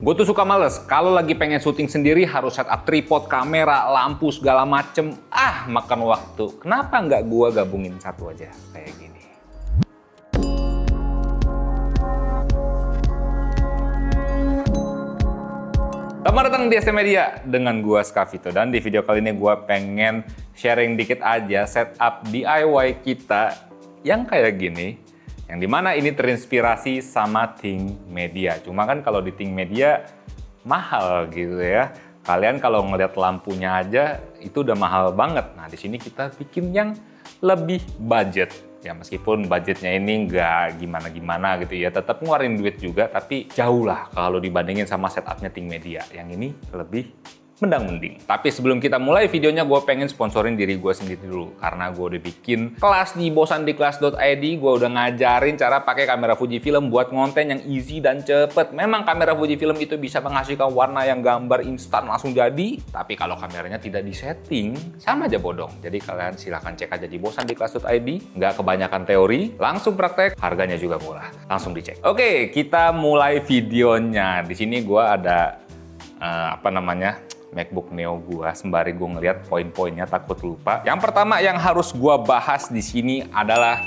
Gue tuh suka males, kalau lagi pengen syuting sendiri harus setup tripod, kamera, lampu, segala macem. Makan waktu. Kenapa nggak gue gabungin satu aja kayak gini? Selamat datang di SM Media dengan gue Skavito. Dan di video kali ini gue pengen sharing dikit aja setup DIY kita yang kayak gini. Yang dimana ini terinspirasi sama Think Media. Cuma kan kalau di Think Media mahal gitu ya. Kalian kalau ngeliat lampunya aja itu udah mahal banget. Nah di sini kita bikin yang lebih budget. Ya meskipun budgetnya ini nggak gimana-gimana gitu ya. Tetap ngeluarin duit juga tapi jauh lah kalau dibandingin sama setupnya Think Media. Yang ini lebih mendang-mending. Tapi sebelum kita mulai videonya, gue pengen sponsorin diri gue sendiri dulu. Karena gue udah bikin kelas di bosandiklas.id, gue udah ngajarin cara pakai kamera Fujifilm buat konten yang easy dan cepet. Memang kamera Fujifilm itu bisa menghasilkan warna yang gambar instan langsung jadi. Tapi kalau kameranya tidak disetting, sama aja bodong. Jadi kalian silahkan cek aja di bosandiklas.id. Nggak kebanyakan teori, langsung praktek, harganya juga murah. Langsung dicek. Oke, kita mulai videonya. Di sini gue ada MacBook Neo gua, sembari gua ngeliat poin-poinnya takut lupa. Yang pertama yang harus gua bahas di sini adalah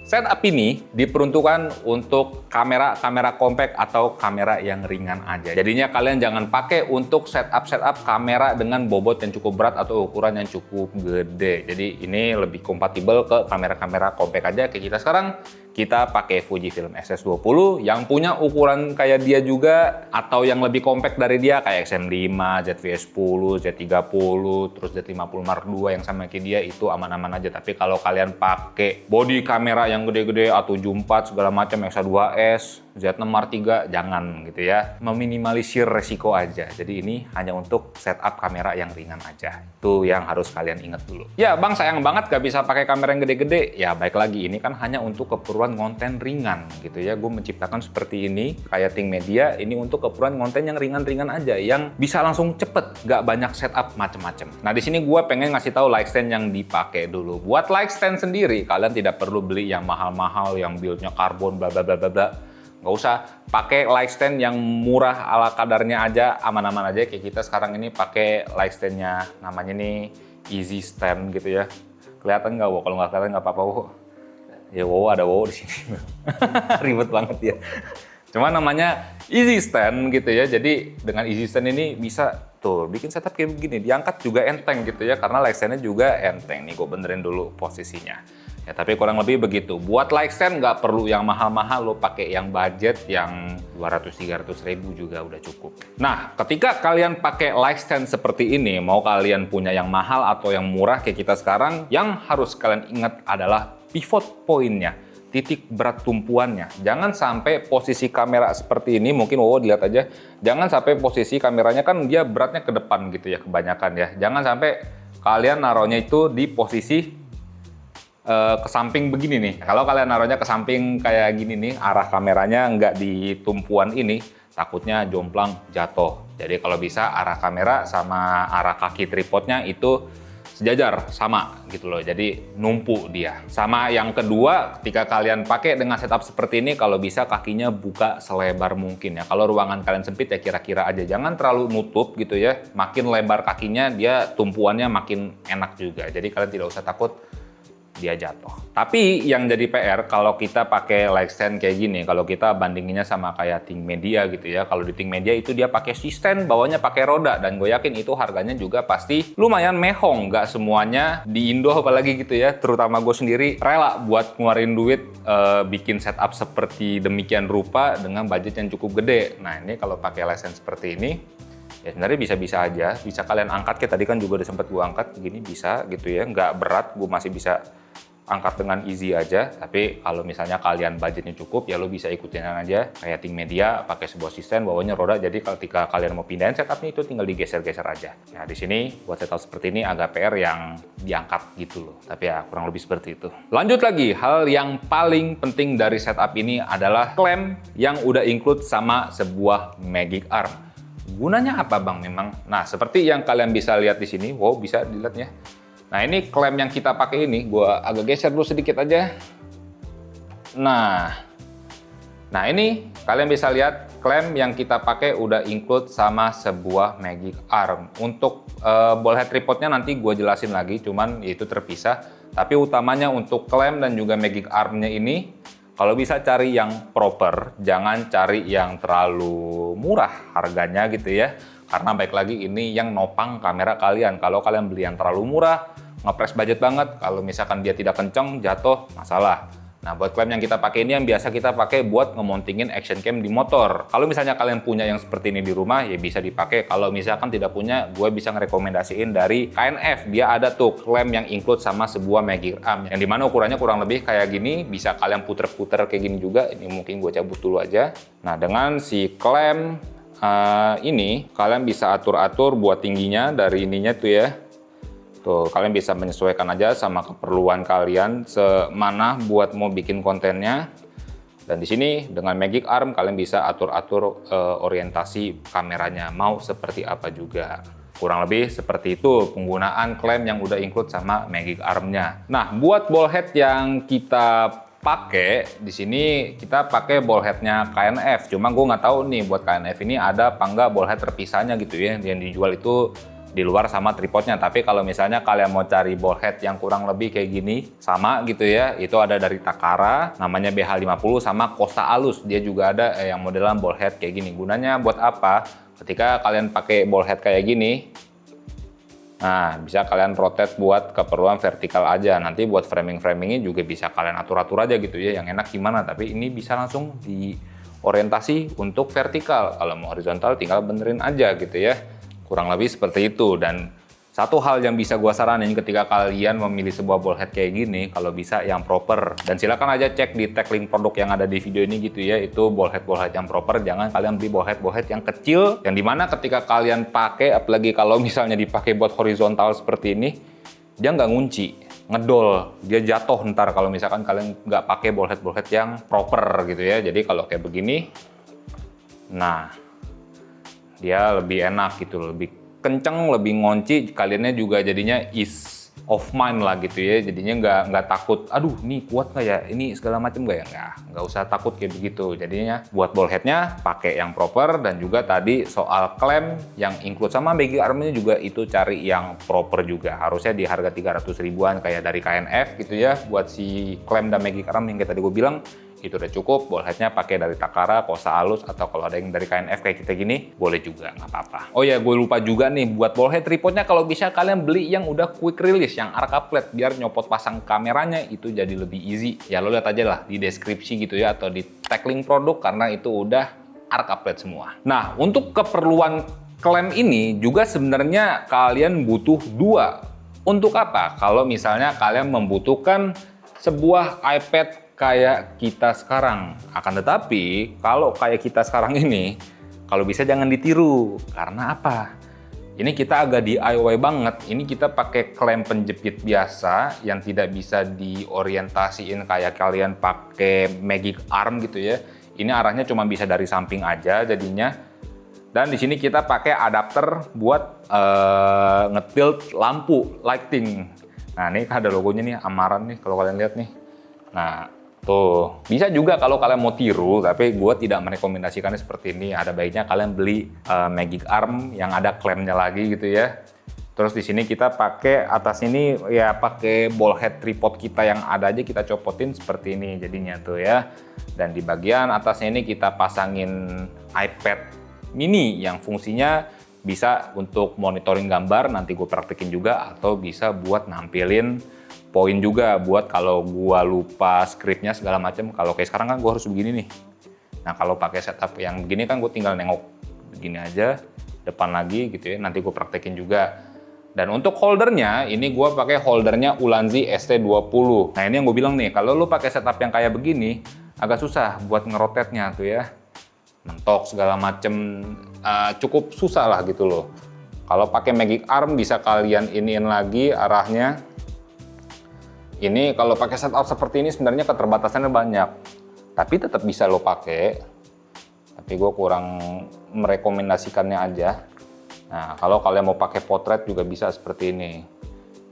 setup ini diperuntukkan untuk kamera compact atau kamera yang ringan aja. Jadinya kalian jangan pakai untuk setup kamera dengan bobot yang cukup berat atau ukuran yang cukup gede. Jadi ini lebih kompatibel ke kamera compact aja kayak kita sekarang. Kita pakai Fujifilm X-S20 yang punya ukuran kayak dia juga atau yang lebih compact dari dia kayak XM5, ZV-10, Z30, terus Z50 Mark II yang sama kayak dia itu aman-aman aja. Tapi kalau kalian pakai body kamera yang gede-gede A74 segala macam X-A2S, Z6 Mark III jangan gitu ya. Meminimalisir resiko aja. Jadi ini hanya untuk setup kamera yang ringan aja. Itu yang harus kalian ingat dulu. Ya bang sayang banget gak bisa pakai kamera yang gede-gede. Ya baik lagi ini kan hanya untuk keperluan konten ringan gitu ya. Gue menciptakan seperti ini kayak Think Media ini untuk keperluan konten yang ringan-ringan aja yang bisa langsung cepet, gak banyak setup macem-macem. Nah di sini gue pengen ngasih tahu light stand yang dipakai dulu. Buat light stand sendiri kalian tidak perlu beli yang mahal-mahal yang build-nya karbon bla bla bla bla bla. Nggak usah, pakai light stand yang murah ala kadarnya aja, aman-aman aja. Kayak kita sekarang ini pakai light stand-nya, namanya nih Easy Stand gitu ya. Kelihatan nggak, Wo? Kalau nggak kelihatan nggak apa-apa, Wo. Ya, Wo, ada Wo di sini. Ribet banget ya. Cuma namanya Easy Stand gitu ya. Jadi dengan Easy Stand ini bisa tuh bikin setup kayak begini. Diangkat juga enteng gitu ya, karena light stand-nya juga enteng. Nih, gue benerin dulu posisinya. Ya, tapi kurang lebih begitu. Buat light stand nggak perlu yang mahal-mahal, lo pakai yang budget yang 200-300 ribu juga udah cukup. Nah, ketika kalian pakai light stand seperti ini, mau kalian punya yang mahal atau yang murah kayak kita sekarang, yang harus kalian ingat adalah pivot point-nya, titik berat tumpuannya. Jangan sampai posisi kamera seperti ini, mungkin dilihat aja, jangan sampai posisi kameranya kan dia beratnya ke depan gitu ya kebanyakan ya. Jangan sampai kalian naruhnya itu di posisi ke samping begini nih. Kalau kalian naruhnya ke samping kayak gini nih, arah kameranya nggak di tumpuan ini, takutnya jomplang jatuh. Jadi kalau bisa arah kamera sama arah kaki tripodnya itu sejajar, sama gitu loh. Jadi numpuk dia. Sama yang kedua, ketika kalian pakai dengan setup seperti ini, kalau bisa kakinya buka selebar mungkin ya. Kalau ruangan kalian sempit ya kira-kira aja. Jangan terlalu nutup gitu ya. Makin lebar kakinya, dia tumpuannya makin enak juga. Jadi kalian tidak usah takut dia jatuh. Tapi yang jadi PR kalau kita pakai light stand kayak gini, kalau kita bandinginnya sama kayak Think Media gitu ya. Kalau di Think Media itu dia pakai stand, bawahnya pakai roda, dan gue yakin itu harganya juga pasti lumayan mehong. Nggak semuanya di Indo apalagi gitu ya. Terutama gue sendiri rela buat ngeluarin duit bikin setup seperti demikian rupa dengan budget yang cukup gede. Nah ini kalau pakai light stand seperti ini, ya sebenarnya bisa-bisa aja, bisa kalian angkat kayak tadi kan juga udah sempat gue angkat, gini bisa gitu ya, nggak berat, gue masih bisa angkat dengan easy aja. Tapi kalau misalnya kalian budgetnya cukup, ya lo bisa ikutin aja kayak Think Media, pakai sebuah stand, bawahnya roda, jadi ketika kalian mau pindahin setupnya itu tinggal digeser-geser aja. Nah di sini buat setup seperti ini agak PR yang diangkat gitu loh, tapi ya kurang lebih seperti itu. Lanjut lagi, hal yang paling penting dari setup ini adalah klem yang udah include sama sebuah magic arm. Gunanya apa bang memang? Nah seperti yang kalian bisa lihat di sini, bisa dilihat ya. Nah ini klem yang kita pakai ini, gue agak geser dulu sedikit aja. Nah ini kalian bisa lihat Klem yang kita pakai udah include sama sebuah magic arm. Untuk ball head tripodnya nanti gue jelasin lagi, cuman itu terpisah. Tapi utamanya untuk klem dan juga magic armnya ini, kalau bisa cari yang proper, jangan cari yang terlalu murah harganya gitu ya. Karena baik lagi ini yang nopang kamera kalian. Kalau kalian beli yang terlalu murah, ngepres budget banget, kalau misalkan dia tidak kenceng, jatuh, masalah. Nah, buat klem yang kita pakai ini yang biasa kita pakai buat ngemontingin action cam di motor. Kalau misalnya kalian punya yang seperti ini di rumah, ya bisa dipakai. Kalau misalkan tidak punya, gue bisa ngerekomendasiin dari KNF. Dia ada tuh klem yang include sama sebuah magic arm. Yang dimana ukurannya kurang lebih kayak gini, bisa kalian puter-puter kayak gini juga. Ini mungkin gue cabut dulu aja. Nah, dengan si klem ini, kalian bisa atur-atur buat tingginya dari ininya tuh ya. Tuh, kalian bisa menyesuaikan aja sama keperluan kalian semana buat mau bikin kontennya. Dan di sini dengan magic arm kalian bisa atur-atur orientasi kameranya mau seperti apa juga. Kurang lebih seperti itu penggunaan klem yang udah include sama magic armnya. Nah, buat ball head yang kita pakai di sini kita pakai ball headnya KNF. Cuma gue nggak tahu nih buat KNF ini ada apa nggak ball head terpisahnya gitu ya yang dijual itu di luar sama tripodnya. Tapi kalau misalnya kalian mau cari ball head yang kurang lebih kayak gini sama gitu ya, itu ada dari Takara namanya BH50 sama Costa Alus. Dia juga ada yang modelan ball head kayak gini. Gunanya buat apa? Ketika kalian pakai ball head kayak gini, nah bisa kalian rotate buat keperluan vertikal aja. Nanti buat framingnya juga bisa kalian atur-atur aja gitu ya, yang enak gimana. Tapi ini bisa langsung diorientasi untuk vertikal. Kalau mau horizontal tinggal benerin aja gitu ya. Kurang lebih seperti itu. Dan satu hal yang bisa gue saranin ketika kalian memilih sebuah ball head kayak gini, kalau bisa yang proper. Dan silakan aja cek di tag link produk yang ada di video ini gitu ya, itu ball head yang proper. Jangan kalian beli ball head yang kecil, yang dimana ketika kalian pakai, apalagi kalau misalnya dipakai buat horizontal seperti ini, dia nggak ngunci, ngedol, dia jatuh ntar kalau misalkan kalian nggak pakai ball head yang proper gitu ya. Jadi kalau kayak begini, nah dia lebih enak gitu, lebih kenceng, lebih ngunci, kaliannya juga jadinya ease of mind lah gitu ya. Jadinya nggak takut, aduh ini kuat nggak ya, ini segala macam nggak ya, nggak usah takut kayak begitu. Jadinya buat ball headnya pakai yang proper. Dan juga tadi soal klem yang include sama magic armnya juga itu cari yang proper juga. Harusnya di harga 300 ribuan kayak dari KNF gitu ya. Buat si klem dan magic arm yang kayak tadi gue bilang, itu udah cukup. Ball headnya pakai dari Takara, Costa Alus, atau kalau ada yang dari KNF kayak kita gini, boleh juga, nggak apa-apa. Oh ya, gue lupa juga nih, buat ball head tripodnya kalau bisa kalian beli yang udah quick release, yang arca plate, biar nyopot pasang kameranya itu jadi lebih easy. Ya lo lihat aja lah di deskripsi gitu ya, atau di tag link produk, karena itu udah arca plate semua. Nah, untuk keperluan klem ini juga sebenarnya kalian butuh dua. Untuk apa? Kalau misalnya kalian membutuhkan sebuah iPad kayak kita sekarang. Akan tetapi, kalau kayak kita sekarang ini, kalau bisa jangan ditiru. Karena apa? Ini kita agak DIY banget. Ini kita pakai klem penjepit biasa yang tidak bisa diorientasiin kayak kalian pakai magic arm gitu ya. Ini arahnya cuma bisa dari samping aja jadinya. Dan di sini kita pakai adapter buat ngetilt lampu lighting. Nah, ini ada logonya nih, Amaran nih kalau kalian lihat nih. Nah, tuh, bisa juga kalau kalian mau tiru, tapi gue tidak merekomendasikannya seperti ini. Ada baiknya kalian beli magic arm yang ada klemnya lagi gitu ya. Terus di sini kita pakai atas ini ya pakai ball head tripod kita yang ada aja kita copotin seperti ini jadinya tuh ya. Dan di bagian atasnya ini kita pasangin iPad mini yang fungsinya bisa untuk monitoring gambar, nanti gue praktekin juga, atau bisa buat nampilin poin juga buat kalau gua lupa skripnya segala macam. Kalau kayak sekarang kan gua harus begini nih. Nah, kalau pakai setup yang begini kan gue tinggal nengok begini aja, depan lagi gitu ya. Nanti gue praktekin juga. Dan untuk holdernya, ini gua pakai holdernya Ulanzi ST20. Nah, ini yang gue bilang nih, kalau lu pakai setup yang kayak begini, agak susah buat ngerotetnya tuh ya. Mentok segala macem, cukup susah lah gitu loh. Kalau pakai magic arm bisa kalian iniin lagi arahnya. Ini kalau pakai setup seperti ini sebenarnya keterbatasannya banyak, tapi tetap bisa lo pakai. Tapi gue kurang merekomendasikannya aja. Nah, kalau kalian mau pakai potret juga bisa seperti ini.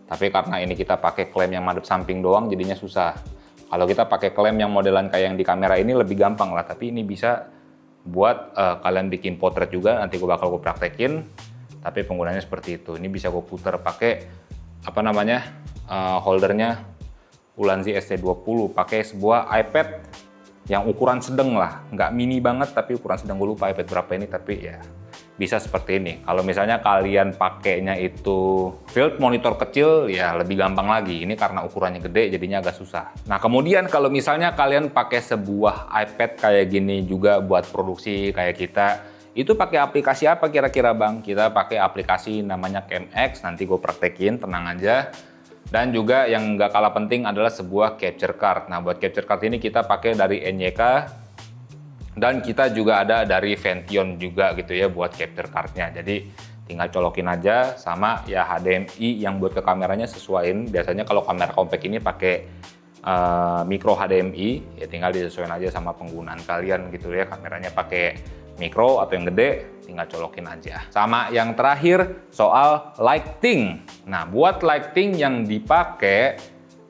Tapi karena ini kita pakai klem yang madep samping doang, jadinya susah. Kalau kita pakai klem yang modelan kayak yang di kamera ini lebih gampang lah. Tapi ini bisa buat kalian bikin potret juga. Nanti gue bakal praktekin, tapi penggunanya seperti itu. Ini bisa gue putar pakai apa namanya holdernya Ulanzi ST20, pakai sebuah iPad yang ukuran sedang lah, nggak mini banget tapi ukuran sedang. Gue lupa iPad berapa ini, tapi ya bisa seperti ini. Kalau misalnya kalian pakainya itu field monitor kecil, ya lebih gampang lagi. Ini karena ukurannya gede, jadinya agak susah. Nah, kemudian kalau misalnya kalian pakai sebuah iPad kayak gini juga buat produksi kayak kita, itu pakai aplikasi apa kira-kira Bang? Kita pakai aplikasi namanya CamX, nanti gue praktekin, tenang aja. Dan juga yang nggak kalah penting adalah sebuah capture card. Nah, buat capture card ini kita pakai dari NYK, dan kita juga ada dari Vention juga gitu ya buat capture cardnya. Jadi tinggal colokin aja, sama ya HDMI yang buat ke kameranya sesuaiin. Biasanya kalau kamera compact ini pakai micro HDMI, ya tinggal disesuaikan aja sama penggunaan kalian gitu ya. Kameranya pakai micro atau yang gede, tinggal colokin aja. Sama yang terakhir soal lighting. Nah, buat lighting yang dipakai,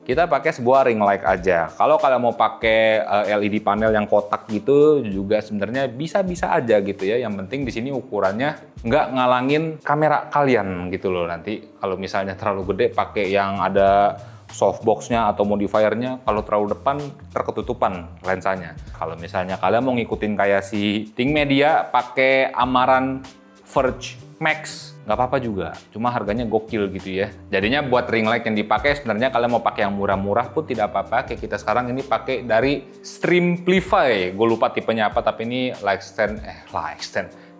kita pakai sebuah ring light aja. Kalau kalian mau pakai LED panel yang kotak gitu juga sebenarnya bisa-bisa aja gitu ya. Yang penting di sini ukurannya nggak ngalangin kamera kalian gitu loh. Nanti kalau misalnya terlalu gede pakai yang ada softbox-nya atau modifiernya, kalau terlalu depan terketutupan lensanya. Kalau misalnya kalian mau ngikutin kayak si Think Media pakai Amaran Verge Max, nggak apa-apa juga, cuma harganya gokil gitu ya. Jadinya buat ring light yang dipakai sebenarnya kalian mau pakai yang murah-murah pun tidak apa-apa. Kayak kita sekarang ini pakai dari Streamplify, gue lupa tipenya apa, tapi ini light stand.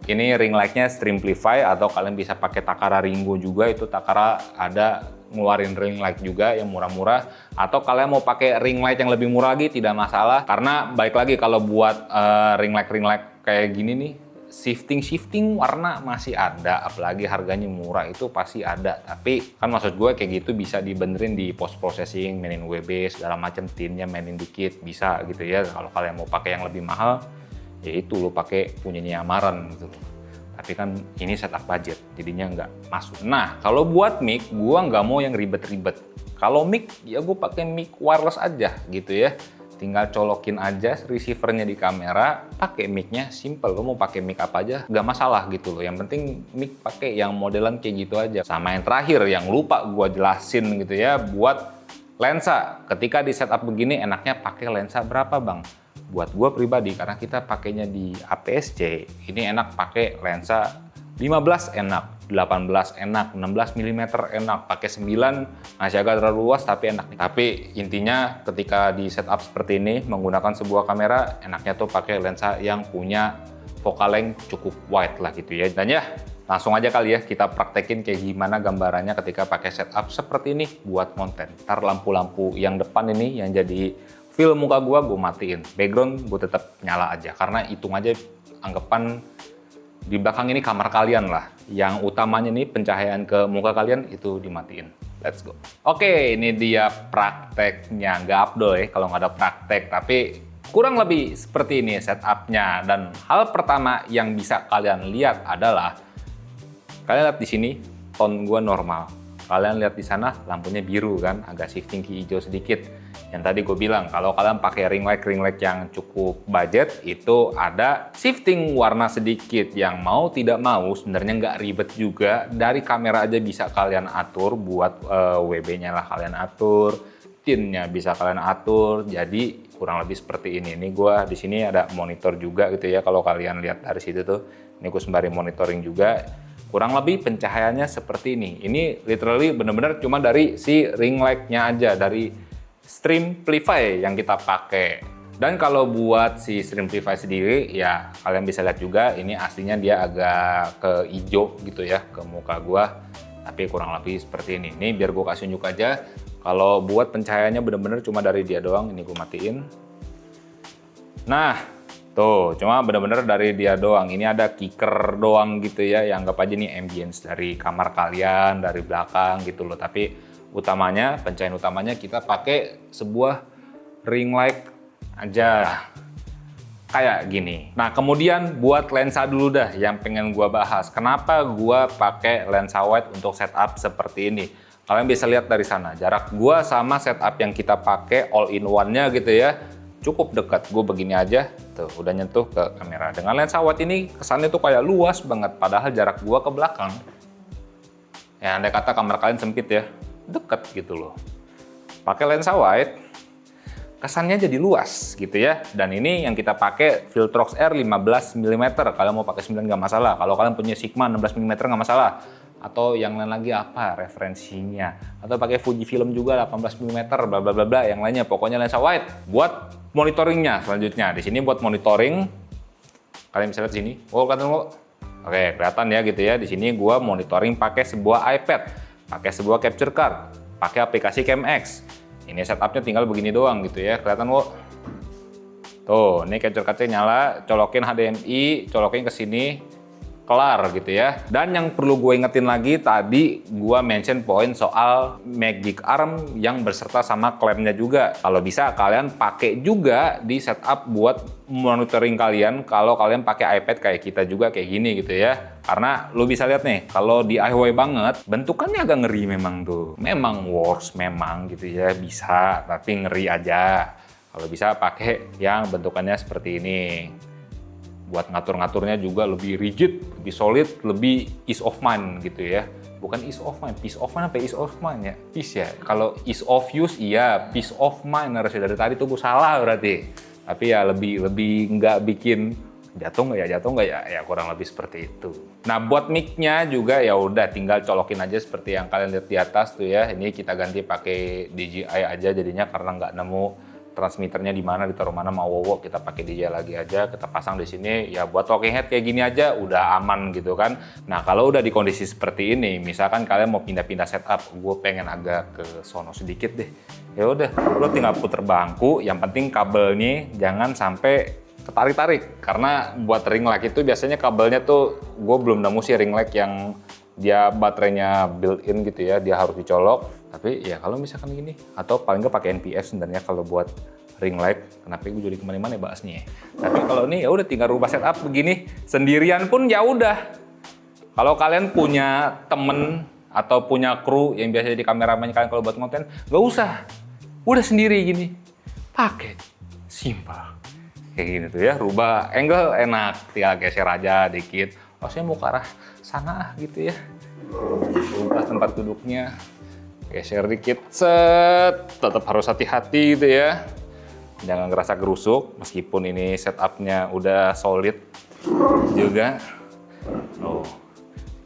Ini ring lightnya Streamplify, atau kalian bisa pakai Takara Ringo juga, itu Takara ada ngeluarin ring light juga yang murah-murah. Atau kalian mau pakai ring light yang lebih murah lagi tidak masalah, karena baik lagi kalau buat ring light kayak gini nih, shifting warna masih ada, apalagi harganya murah itu pasti ada. Tapi kan maksud gue kayak gitu bisa dibenerin di post processing, mainin WB segala macam, tinnya mainin dikit bisa gitu ya. Kalau kalian mau pakai yang lebih mahal, ya itu lo pakai punyanya Amaran gitu loh. Tapi kan ini setup budget, jadinya nggak masuk. Nah, kalau buat mic, gue nggak mau yang ribet-ribet. Kalau mic, ya gue pakai mic wireless aja gitu ya. Tinggal colokin aja receivernya di kamera, pakai mic-nya simple. Lo mau pakai mic apa aja, nggak masalah gitu loh. Yang penting mic pakai yang modelan kayak gitu aja. Sama yang terakhir, yang lupa gue jelasin gitu ya, buat lensa. Ketika di setup begini, enaknya pakai lensa berapa Bang? Buat gue pribadi, karena kita pakainya di APS-C, ini enak pakai lensa 15 enak, 18 enak, 16 mm enak, pakai 9 masih agak terlalu luas tapi enak. Tapi intinya ketika di setup seperti ini menggunakan sebuah kamera, enaknya tuh pakai lensa yang punya focal length cukup wide lah gitu ya. Dan ya langsung aja kali ya kita praktekin kayak gimana gambarannya ketika pakai setup seperti ini buat konten. Ntar lampu-lampu yang depan ini yang jadi film muka gue matiin, background gue tetap nyala aja, karena hitung aja anggapan di belakang ini kamar kalian lah. Yang utamanya nih pencahayaan ke muka kalian itu dimatiin. Let's go. Oke, ini dia prakteknya. Nggak abdol ya kalau nggak ada praktek, tapi kurang lebih seperti ini setupnya. Dan hal pertama yang bisa kalian lihat adalah, kalian lihat di sini tone gue normal. Kalian lihat di sana lampunya biru kan, agak shifting ke hijau sedikit. Yang tadi gue bilang, kalau kalian pakai ring light yang cukup budget, itu ada shifting warna sedikit yang mau tidak mau sebenarnya nggak ribet juga. Dari kamera aja bisa kalian atur, buat WB-nya lah kalian atur, tint-nya bisa kalian atur. Jadi kurang lebih seperti ini. Ini gue di sini ada monitor juga gitu ya. Kalau kalian lihat dari situ tuh, ini gue sembari monitoring juga. Kurang lebih pencahayaannya seperti ini. Ini literally bener-bener cuma dari si ring light-nya aja, dari Streamplify yang kita pakai. Dan kalau buat si Streamplify sendiri, ya kalian bisa lihat juga ini aslinya dia agak ke hijau gitu ya ke muka gua. Tapi kurang lebih seperti ini. Ini biar gua kasih unjuk aja. Kalau buat pencahayaannya bener-bener cuma dari dia doang. Ini gua matiin. Nah, tuh cuma bener-bener dari dia doang. Ini ada kicker doang gitu ya. Yang anggap aja nih ambience dari kamar kalian, dari belakang gitu loh. Tapi utamanya, pencahayaan utamanya kita pakai sebuah ring light aja kayak gini. Nah, kemudian buat lensa dulu dah yang pengen gua bahas. Kenapa gua pakai lensa wide untuk setup seperti ini? Kalian bisa lihat dari sana, jarak gua sama setup yang kita pakai all in one-nya gitu ya, cukup dekat. Gue begini aja, tuh udah nyentuh ke kamera. Dengan lensa wide ini kesannya tuh kayak luas banget, padahal jarak gue ke belakang. Ya andai kata kamera kalian sempit ya, deket gitu loh. Pakai lensa wide, kesannya jadi luas gitu ya. Dan ini yang kita pakai Viltrox R 15 mm. Kalau mau pakai 9 nggak masalah. Kalau kalian punya Sigma 16 mm nggak masalah. Atau yang lain lagi apa referensinya. Atau pakai Fujifilm juga 18 mm, bla bla bla bla. Yang lainnya pokoknya lensa wide. Buat monitoringnya selanjutnya. Di sini buat monitoring. Kalian bisa lihat sini. Oh kelihatan kok. Oke kelihatan ya gitu ya. Di sini gua monitoring pakai sebuah iPad, pakai sebuah capture card, pakai aplikasi CamX. Ini setupnya tinggal begini doang gitu ya, kelihatan kok. Tuh, ini capture card-nya nyala, colokin HDMI, colokin ke sini, kelar gitu ya. Dan yang perlu gue ingetin lagi, tadi gue mention poin soal Magic Arm yang berserta sama klemnya juga. Kalau bisa kalian pakai juga di setup buat monitoring kalian kalau kalian pakai iPad kayak kita juga kayak gini gitu ya. Karena lu bisa lihat nih, kalau DIY banget, bentukannya agak ngeri memang tuh. Memang works memang gitu ya, bisa, tapi ngeri aja. Kalau bisa pakai yang bentukannya seperti ini. Buat ngatur-ngaturnya juga lebih rigid, lebih solid, lebih ease of mind gitu ya. Bukan ease of mind, peace of mind apa ease of mind ya? Peace ya. Kalau ease of use iya, peace of mind harusnya dari tadi tuh gue salah berarti. Tapi ya lebih nggak bikin jatuh nggak ya kurang lebih seperti itu. Nah buat mic-nya juga ya udah tinggal colokin aja seperti yang kalian lihat di atas tuh ya. Ini kita ganti pakai DJI aja jadinya karena nggak nemu transmitternya di mana, ditaruh mana mau wowo, kita pakai DJI lagi aja, kita pasang di sini ya buat talking head kayak gini aja udah aman gitu kan. Nah kalau udah di kondisi seperti ini, misalkan kalian mau pindah-pindah setup, gue pengen agak ke sono sedikit deh, ya udah lo tinggal puter bangku, yang penting kabelnya jangan sampai ketarik-tarik, karena buat ring light itu biasanya kabelnya tuh gue belum nemu sih ring light yang dia baterainya built-in gitu ya, dia harus dicolok. Tapi ya kalau misalkan gini, atau paling nggak pakai NPF sebenarnya kalau buat ring light. Kenapa gue jadi kemana-mana bahasnya ya. Tapi kalau ini ya udah tinggal rubah setup begini, sendirian pun ya udah. Kalau kalian punya temen atau punya kru yang biasa jadi kameramen kalian kalau buat konten, nggak usah, udah sendiri gini, pakai simpel. Kayak gini tuh ya, rubah angle enak, tinggal geser aja dikit. Oh saya mau ke arah sana gitu ya. Rubah tempat duduknya, geser dikit, set. Tetap harus hati-hati gitu ya. Jangan ngerasa gerusuk, meskipun ini setupnya udah solid juga. Oh,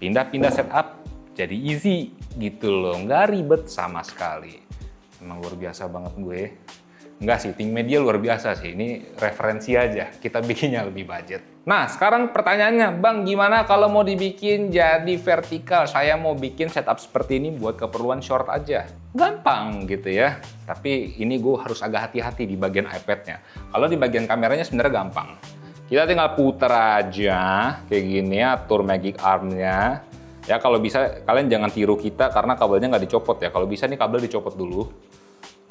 pindah-pindah setup jadi easy gitu loh, nggak ribet sama sekali. Emang luar biasa banget gue. Enggak sih, Think Media luar biasa sih. Ini referensi aja, kita bikinnya lebih budget. Nah, sekarang pertanyaannya, Bang, gimana kalau mau dibikin jadi vertikal? Saya mau bikin setup seperti ini buat keperluan short aja. Gampang gitu ya. Tapi ini gue harus agak hati-hati di bagian iPad-nya. Kalau di bagian kameranya sebenarnya gampang. Kita tinggal puter aja, kayak gini, atur Magic Arm-nya. Ya kalau bisa, kalian jangan tiru kita karena kabelnya nggak dicopot ya. Kalau bisa nih kabel dicopot dulu.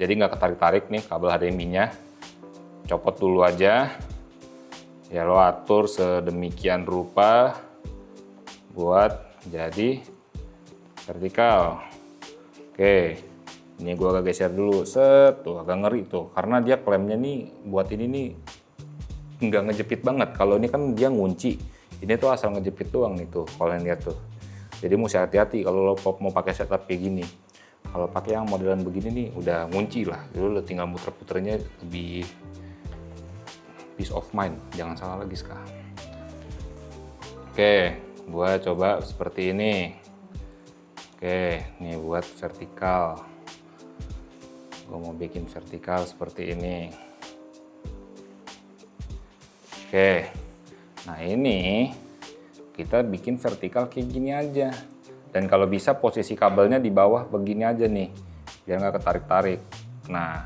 Jadi nggak ketarik-tarik nih kabel HDMI-nya. Copot dulu aja. Ya lo atur sedemikian rupa buat jadi vertikal. Oke, ini gua agak geser dulu. Set, tuh agak ngeri tuh. Karena dia klemnya nih buat ini nih nggak ngejepit banget. Kalau ini kan dia ngunci. Ini tuh asal ngejepit doang nih tuh. Kalian lihat tuh. Jadi mesti hati-hati kalau lo mau pakai setup kayak gini. Kalau pakai yang modelan begini nih udah ngunci lah, jadi lo tinggal muter-puternya lebih peace of mind, jangan salah lagi sekarang. Oke, gua coba seperti ini. Oke, ini buat vertikal. Gua mau bikin vertikal seperti ini. Oke, nah ini kita bikin vertikal kayak gini aja. Dan kalau bisa posisi kabelnya di bawah begini aja nih, biar nggak ketarik-tarik. Nah,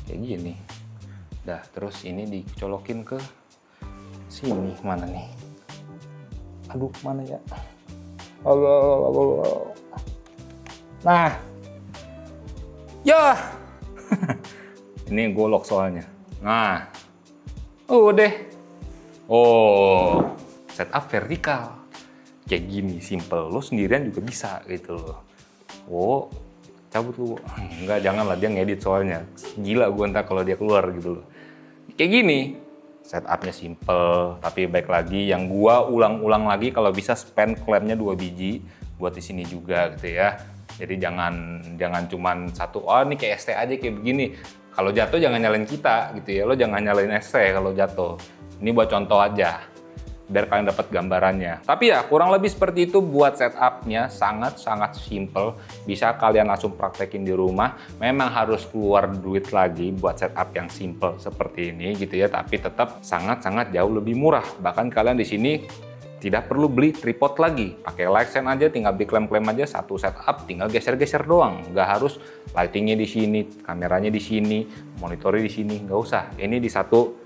kayak gini. Dah, terus ini dicolokin ke sini, mana nih? Aduh, mana ya? Allah. Nah, ya, ini golok soalnya. Nah, udah. Oh. Setup vertikal kayak gini, simple, lo sendirian juga bisa gitu loh. Oh, cabut lu. Enggak, janganlah, dia ngedit soalnya. Gila gue ntar kalau dia keluar gitu loh. Kayak gini, setupnya simple, tapi baik lagi yang gua ulang-ulang lagi kalau bisa spend klaimnya 2 biji buat di sini juga gitu ya. Jadi jangan cuman satu, oh ini kayak ST aja kayak begini. Kalau jatuh jangan nyalain kita gitu ya, lo jangan nyalain ST kalau jatuh. Ini buat contoh aja, biar kalian dapat gambarannya. Tapi ya kurang lebih seperti itu buat setupnya, sangat-sangat simple. Bisa kalian langsung praktekin di rumah. Memang harus keluar duit lagi buat setup yang simple seperti ini gitu ya, tapi tetap sangat-sangat jauh lebih murah. Bahkan kalian di sini tidak perlu beli tripod lagi, pakai light stand aja, tinggal beli klem-klem aja, satu setup, tinggal geser-geser doang. Nggak harus lightingnya di sini, kameranya di sini, monitornya di sini, nggak usah. Ini di satu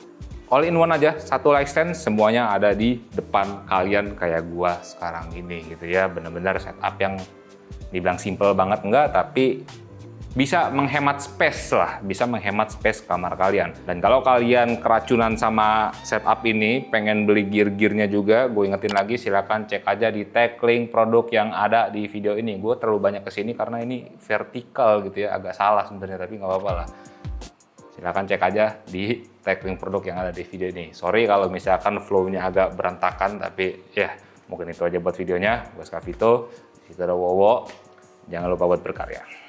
all in one aja, satu light stand, semuanya ada di depan kalian kayak gua sekarang ini gitu ya. Bener-bener setup yang dibilang simple banget enggak, tapi bisa menghemat space lah, bisa menghemat space kamar kalian. Dan kalau kalian keracunan sama setup ini, pengen beli gear-gearnya juga, gue ingetin lagi, silahkan cek aja di tag link produk yang ada di video ini. Gue terlalu banyak kesini karena ini vertikal gitu ya, agak salah sebenarnya, tapi nggak apa-apa lah. Silahkan cek aja di tag link produk yang ada di video ini. Sorry kalau misalkan flow-nya agak berantakan, tapi ya mungkin itu aja buat videonya. Gue Skavito, itu ada Wowo. Jangan lupa buat berkarya.